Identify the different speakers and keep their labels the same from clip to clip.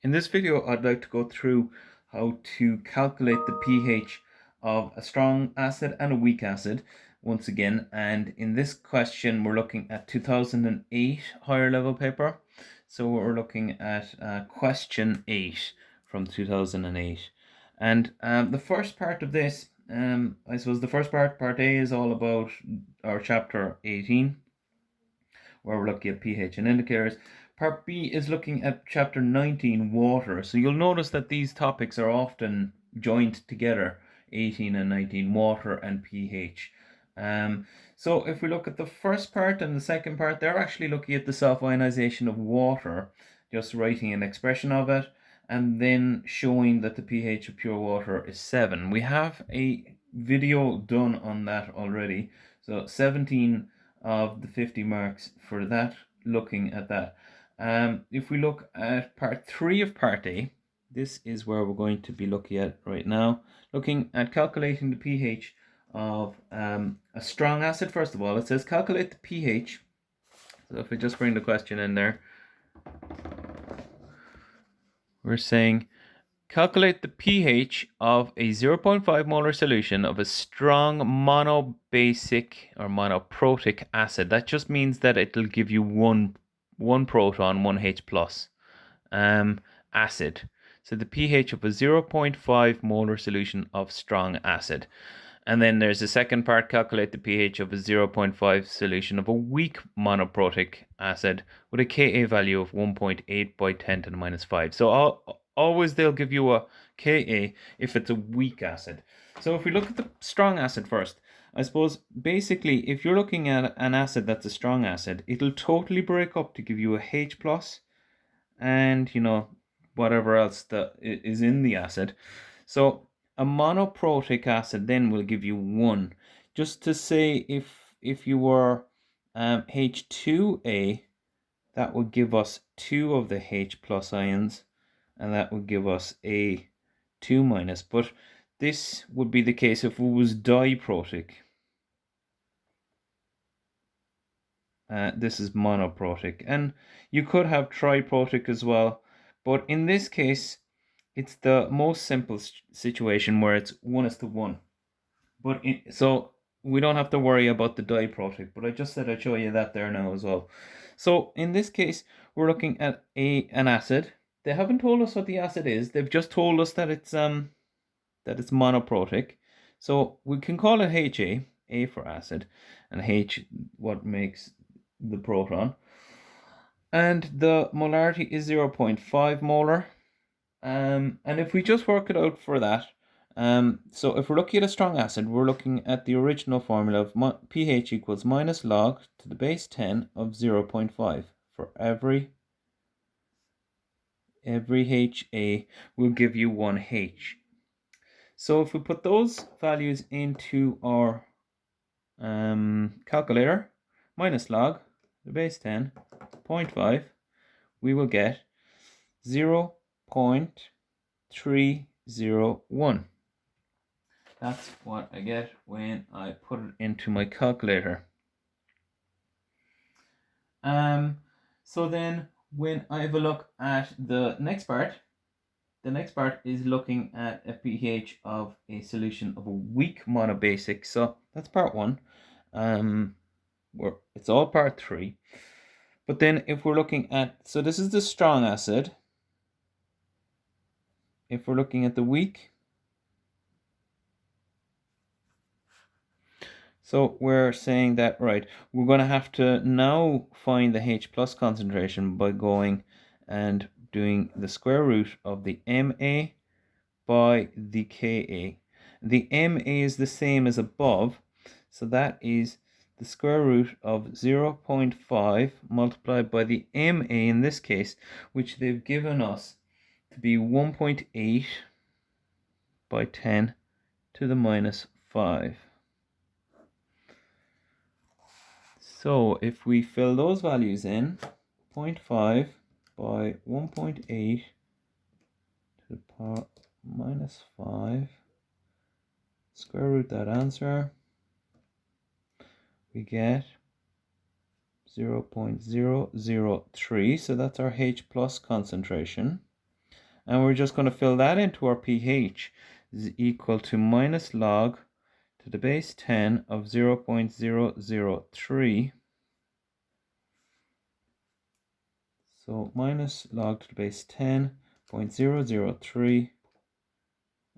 Speaker 1: In this video, I'd like to go through how to calculate the pH of a strong acid and a weak acid once again. And in this question, we're looking at 2008 higher level paper. So we're looking at question 8 from 2008. And the first part of this, I suppose the first part A, is all about our chapter 18, where we're looking at pH and indicators. Part B is looking at chapter 19, water. So you'll notice that these topics are often joined together, 18 and 19, water and pH. So if we look at the first part and the second part, they're actually looking at the self-ionization of water, just writing an expression of it, and then showing that the pH of pure water is 7. We have a video done on that already. So 17 of the 50 marks for that, looking at that. If we look at part 3 of part A, this is where we're going to be looking at right now, looking at calculating the pH of a strong acid. First of all, it says calculate the pH. So if we just bring the question in there, we're saying calculate the pH of a 0.5 molar solution of a strong monobasic or monoprotic acid. That just means that it'll give you one proton, one H plus acid. So the pH of a 0.5 molar solution of strong acid. And then there's the second part, calculate the pH of a 0.5 solution of a weak monoprotic acid with a Ka value of 1.8 by 10 to the minus 5. So always they'll give you a Ka if it's a weak acid. So if we look at the strong acid first, I suppose basically if you're looking at an acid that's a strong acid, it'll totally break up to give you a H plus and whatever else that is in the acid. So a monoprotic acid then will give you 1. Just to say, if you were H2A, that would give us 2 of the H plus ions, and that would give us a 2 minus. But this would be the case if it was diprotic. This is monoprotic, and you could have triprotic as well, but in this case it's the most simple situation where it's 1:1. But so we don't have to worry about the diprotic, but I just said I'd show you that there now as well. So in this case, we're looking at an acid. They haven't told us what the acid is. They've just told us that it's monoprotic. So we can call it HA, A for acid, and H what makes the proton. And the molarity is 0.5 molar. And if we just work it out for that, so if we're looking at a strong acid, we're looking at the original formula of pH equals minus log to the base 10 of 0.5 for every HA will give you 1 H. So if we put those values into our calculator, minus log to the base 10, 0.5, we will get 0.301. That's what I get when I put it into my calculator. So then when I have a look at the next part is looking at a pH of a solution of a weak monobasic. So that's part 1. It's all part 3. But then if we're looking at, so this is the strong acid. If we're looking at the weak, so we're saying that, right, we're going to have to now find the H plus concentration by going and doing the square root of the Ma by the Ka. The Ma is the same as above, so that is the square root of 0.5 multiplied by the Ma in this case, which they've given us to be 1.8 by 10 to the minus 5. So if we fill those values in, 0.5 by 1.8 to the power minus 5, square root that answer, we get 0.003, so that's our H plus concentration. And we're just going to fill that into our pH is equal to minus log to the base 10 of 0.003. So minus log to the base 10.003,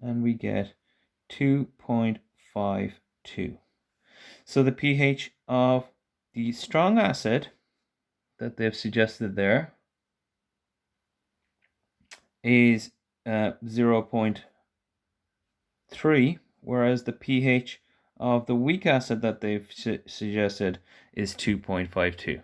Speaker 1: and we get 2.52. So the pH of the strong acid that they've suggested there is 0.3, whereas the pH of the weak acid that they've suggested is 2.52.